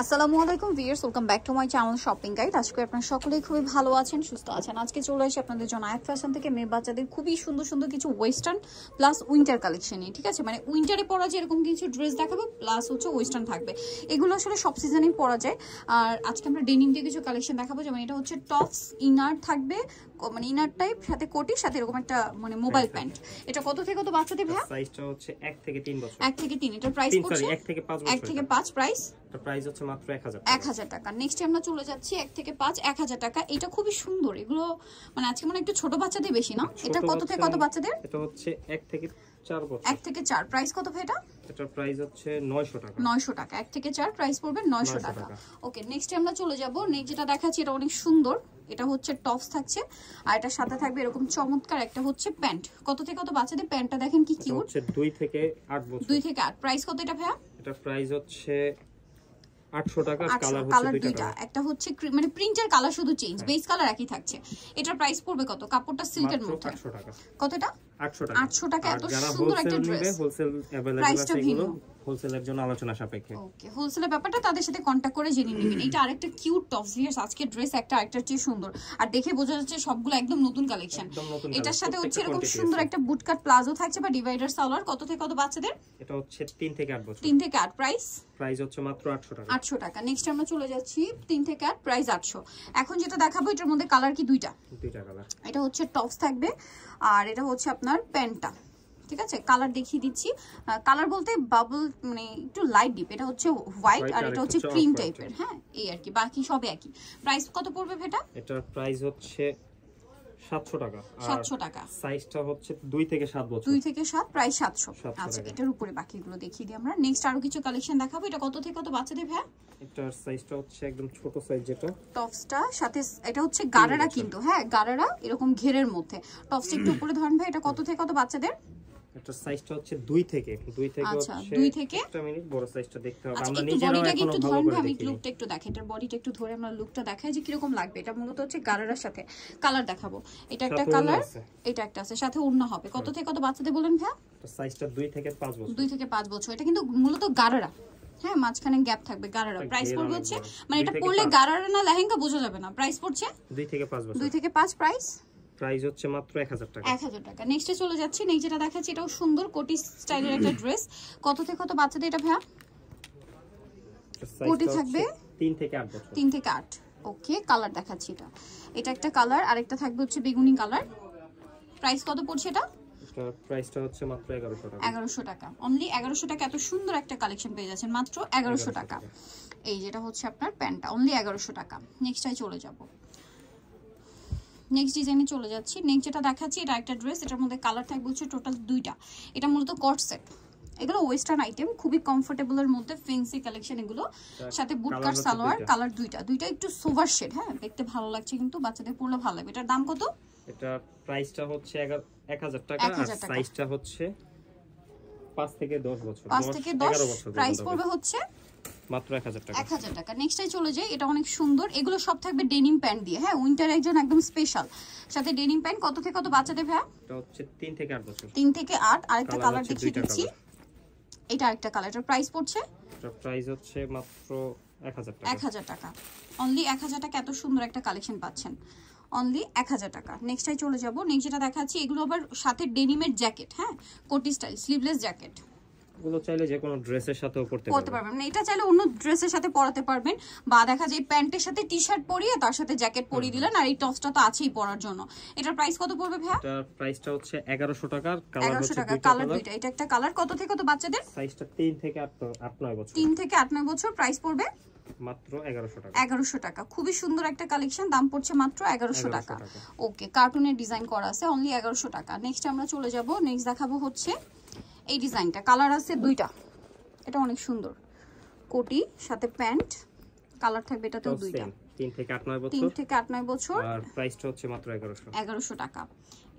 আসসালামু আলাইকুম viewers, welcome back to my channel shopping guide. আজকে আপনারা সকলেই খুবই ভালো আছেন, সুস্থ আছেন। আজকে চলে আসি আপনাদের জন্য আয়াত ফ্যাশন থেকে মেয়ে বাচ্চাদের খুবই সুন্দর সুন্দর কিছু ওয়েস্টার্ন প্লাস উইন্টার কালেকশন নিয়ে, ঠিক আছে? মানে উইন্টারে পরা যায় এরকম কিছু ড্রেস দেখাবো, প্লাস হচ্ছে ওয়েস্টার্ন থাকবে। এগুলো আসলে সব সিজনেই পরা যায়। আর আজকে আমরা ডেনিম দিয়ে কিছু কালেকশন দেখাবো, যেমন এটা হচ্ছে টপস ইনার থাকবে, মানে ইনার টাইপ, সাথে কোটি, সাথে এরকম একটা মানে মোবাইল প্যান্ট। এটা কত থেকে কত বাচ্চাদের ভাই? সাইজটা হচ্ছে 1 থেকে 3 বছর। 1 থেকে 3। এটার প্রাইস পড়ছে 1 থেকে 5 বছর। 1 থেকে 5 প্রাইস? এটা প্রাইস হচ্ছে মাত্র 1000 টাকা। নেক্সট আমরা চলে যাচ্ছি 1 থেকে 5 1000 টাকা। এটা খুবই সুন্দর। এগুলো মানে আজকে মানে একটু ছোট বাচ্চাদের বেশি না? এটা কত থেকে কত বাচ্চাদের? এটা হচ্ছে 1 থেকে 4 বছর। 1 থেকে 4 প্রাইস কত ভাই এটা? এটার প্রাইস হচ্ছে 900 টাকা। 900 টাকা। 1 থেকে 4 প্রাইস পড়বে 900 টাকা। ওকে, নেক্সট আমরা চলে যাব। নেক্সট যেটা দেখাচ্ছি এটা অনেক সুন্দর। এটা হচ্ছে টপস থাকছে, আর এটার সাথে থাকবে এরকম চমৎকার একটা হচ্ছে প্যান্ট। কত থেকে কত বাচ্চাদের? প্যান্টটা দেখেন কি কিউট। হচ্ছে 2 থেকে 8 বছর। 2 থেকে 8 প্রাইস কত এটা ভাইয়া? এটা প্রাইস হচ্ছে 800 টাকা। কালার দুইটা, একটা হচ্ছে মানে প্রিন্টের কালার শুধু চেঞ্জ, বেস কালার একই থাকছে। এটার প্রাইস পড়বে কত? কাপড়টা সিল্কের মধ্যে। 800 টাকা। কত এটা? 800 টাকা। 800 টাকা। এত সুন্দর একটা ড্রেস। হোলসেল अवेलेबल আছে, এগুলো হোলসেলের জন্য আলোচনা সাপেক্ষে। ওকে, হোলসেলের ব্যাপারটা তাদের সাথে কন্টাক্ট করে জেনে নেবেন। এটা আরেকটা কিউট টপস ভিউয়ার্স, আজকে ড্রেস একটা আরেকটার চেয়ে সুন্দর, আর দেখে বোঝা যাচ্ছে সবগুলো একদম নতুন কালেকশন। এটার সাথে হচ্ছে এরকম সুন্দর একটা বুটকাট প্লাজো থাকছে বা ডিভাইডার সালোয়ার। কত থেকে কত বাচ্চাদের? এটা হচ্ছে 3 থেকে 8 বছর। 3 থেকে 8 প্রাইস? প্রাইস হচ্ছে মাত্র 800 টাকা। 800 টাকা। নেক্সট আমরা চলে যাচ্ছি 3 থেকে 8 প্রাইস 800। এখন যেটা দেখাবো এটার মধ্যে কালার কি? দুইটা কালার। এটা হচ্ছে টপস থাকবে, আর এটা হচ্ছে আপনার প্যান্টটা, ঠিক আছে? কালার দেখিয়ে দিচ্ছি। কালার বলতে বাবল, মানে একটু লাইট ডিপ। এটা হচ্ছে হোয়াইট আর এটা হচ্ছে ক্রিম টাইপের। হ্যাঁ, এই আর কি, বাকি সব একই। প্রাইস কত পড়বে এটা? এটার প্রাইস হচ্ছে 700 টাকা। 700 টাকা। সাইজটা হচ্ছে 2 থেকে 7 বছর। 2 থেকে 7 প্রাইস 700। আচ্ছা, এটার উপরে বাকিগুলো দেখিয়ে দিই আমরা। নেক্সট আরো কিছু কালেকশন দেখাবো। এটা কত থেকে কত বাচ্চাদের ভাই? এটার সাইজটা হচ্ছে একদম ছোট সাইজ, যেটা টপসটা সাথে এটা হচ্ছে গারারা, কিন্তু হ্যাঁ গারারা এরকম ঘেরের মধ্যে। টপসটা একটু উপরে ধরেন ভাই। এটা কত থেকে কত বাচ্চাদের? এটার সাইজটা হচ্ছে 2 থেকে আচ্ছা, হচ্ছে 2 থেকে। একটা মিনিট, বড় সাইজটা দেখতে হবে। আমরা আমরা নিজেরাও নিজেরাও একটু এখন ভালো ধরেন করে আমি দেখি। লুকটা একটু দেখেন, এটার বডিটা একটু ধরে আমরা লুকটা দেখাই যে কিরকম লাগবে। এটা মূলত হচ্ছে গারারার সাথে কালার দেখাবো। এটা একটা কালার, এটা একটা আছে, সাথে ওড়না হবে। কত থেকে কত বাচ্চাদের বলেন ভাই? এটার সাইজটা 2 থেকে 5 বছর। 2 থেকে 5 বছর। এটা কিন্তু মূলত গারারা, হ্যাঁ, মাঝখানে গ্যাপ থাকবে গারারা। প্রাইস পড়বে হচ্ছে, মানে এটা পরলে গারারা না লেহেঙ্গা বোঝা যাবে না। প্রাইস পড়ছে 2 থেকে 5 বছর। 2 থেকে 5 প্রাইস? প্রাইস হচ্ছে মাত্র 1000 টাকা। 1000 টাকা। নেক্সটে চলে যাচ্ছি। নেক্সট যেটা দেখাচ্ছি এটাও সুন্দর কোটি স্টাইলের একটা ড্রেস। কত থেকে কত বাচ্চাদের এটা ভাইয়া? কোটি থাকবে 3 থেকে 8 বছর। 3 থেকে 8। ওকে, কালার দেখাচ্ছি। এটা এটা একটা কালার, আরেকটা থাকবে হচ্ছে বেগুনি কালার। প্রাইস কত পড়ছে এটা? এটার প্রাইসটা হচ্ছে মাত্র 1100 টাকা। 1100 টাকা। অনলি 1100 টাকা। এত সুন্দর একটা কালেকশন পেয়ে যাচ্ছেন মাত্র 1100 টাকা। এই যেটা হচ্ছে আপনার প্যান্টটা, অনলি 1100 টাকা। নেক্সটটাই চলে যাব। নেক্সট ডিজাইনে চলে যাচ্ছি। নেক্সট যেটা দেখাচ্ছি এটা একটা ড্রেস, এটার মধ্যে কালার থাকবে হচ্ছে টোটাল 2টা। এটা মূলত কট সেট। এগুলো ওয়েস্টার্ন আইটেম, খুবই কমফোর্টেবলের মধ্যে, ফেন্সি কালেকশন এগুলো। সাথে বুটকাট সালোয়ার, কালার দুইটা একটু সোভার শেড। হ্যাঁ, দেখতে ভালো লাগছে, কিন্তু বাচ্চাদের পরলে ভালো লাগবে। এটার দাম কত? এটা প্রাইসটা হচ্ছে 1000 টাকা, আর সাইজটা হচ্ছে 5 থেকে 10 বছর। 5 থেকে 10 প্রাইস পড়বে হচ্ছে মাত্র 1000 টাকা। 1000 টাকা। নেক্সটটাই চলে যাই। এটা অনেক সুন্দর। এগুলো সব থাকবে ডেনিম প্যান্ট দিয়ে। হ্যাঁ, উইন্টার একজন একদম স্পেশাল, সাথে ডেনিম প্যান্ট। কত থেকে কত বাচ্চাদের ভাই? এটা হচ্ছে 3 থেকে 8 বছর। 3 থেকে 8। আরেকটা কালার দেখিয়ে দিচ্ছি। এটা আরেকটা কালার। এটার প্রাইস পড়ছে? এটার প্রাইস হচ্ছে মাত্র 1000 টাকা। 1000 টাকা। অনলি 1000 টাকা। এত সুন্দর একটা কালেকশন পাচ্ছেন অনলি 1000 টাকা। নেক্সটটাই চলে যাব। নেক্সট যেটা দেখাচ্ছি এগুলো আবার সাথে ডেনিমের জ্যাকেট। হ্যাঁ, কোটি স্টাইল স্লিভলেস জ্যাকেট। এগুলো চাইলে যে কোনো ড্রেসের সাথেও পরতে পারবেন। না, এটা চাইলে অন্য ড্রেসের সাথে পরাতে পারবেন, বা দেখা যায় প্যান্টের সাথে টি-শার্ট পরিয়ে তার সাথে জ্যাকেট পরিয়ে দিলেন, আর এই টপসটা তো আছেই পরার জন্য। এটার প্রাইস কত পড়বে ভাইয়া? এটার প্রাইসটা হচ্ছে 1100 টাকা। কালার 1100 টাকা। কালার দুইটা। এটা একটা কালার। কত থেকে কত বাচ্চাদের? সাইজটা 3 থেকে 8-9 বছর। 3 থেকে 8-9 বছর। প্রাইস পড়বে মাত্র 1100 টাকা। 1100 টাকা। খুবই সুন্দর একটা কালেকশন, দাম পড়ছে মাত্র 1100 টাকা। ওকে, কার্টুনের ডিজাইন করা আছে, অনলি 1100 টাকা। নেক্সট আমরা চলে যাব। নেক্সট দেখাবো হচ্ছে এই ডিজাইনটা। কালার আছে দুইটা। এটা অনেক সুন্দর, কোটি সাথে প্যান্ট, কালার থাকবে এটাতেও দুইটা। 3 থেকে 8-9 বছর। 3 থেকে 8-9 বছর। আর প্রাইসটা হচ্ছে মাত্র 1100 টাকা।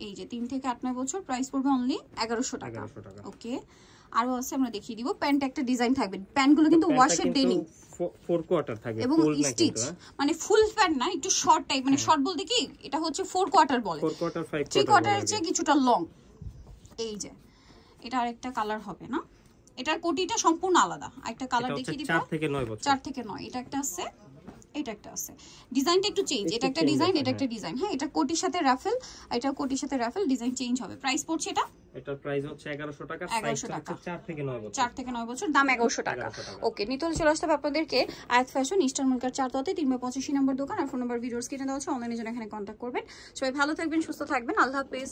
এই যে 3 থেকে 8-9 বছর, প্রাইস পড়বে অনলি 1100 টাকা। ওকে, আরো আছে, আমরা দেখিয়ে দিব। প্যান্ট একটা ডিজাইন থাকবে। প্যান্টগুলো কিন্তু ওয়াশের ডেনিম, 4 কোয়ার্টার থাকবে, এবং স্টিচ, মানে ফুল প্যান্ট না, একটু শর্ট টাইপ, মানে শর্ট বলতে কি এটা হচ্ছে 4 কোয়ার্টার বলে। 4 কোয়ার্টার 5 3 কোয়ার্টারের চেয়ে কিছুটা লং। এই যে এটা আরেকটা কালার হবে না, এটার কোটিটা সম্পূর্ণ আলাদা। একটা কালার দেখিয়ে দিব, 4 থেকে 9 বছর। 4 থেকে 9 এটা একটা আছে, এটা একটা আছে। ডিজাইনটা একটু চেঞ্জ, এটা একটা ডিজাইন, এটা একটা ডিজাইন। হ্যাঁ, এটা কোটির সাথে রাফেল, এটা কোটির সাথে রাফেল, ডিজাইন চেঞ্জ হবে। প্রাইস পড়ছে এটা, এটার প্রাইস হচ্ছে 1100 টাকা, 1100 টাকা। 4 থেকে 9 বছর, 4 থেকে 9 বছর, দাম 1100 টাকা। ওকে, নিতে হলে চলে আসতে হবে আপনাদেরকে আয়াত ফ্যাশন, ইস্টার্ন মল্লিকার 4 তলাতে 385 নম্বর দোকান। আর ফোন নাম্বার ভিডিওস কিনে দেওয়া হচ্ছে, অনলাইনে জন্য এখানে কন্ট্যাক্ট করবেন। সবাই ভালো থাকবেন, সুস্থ থাকবেন, আল্লাহ হাফেজ।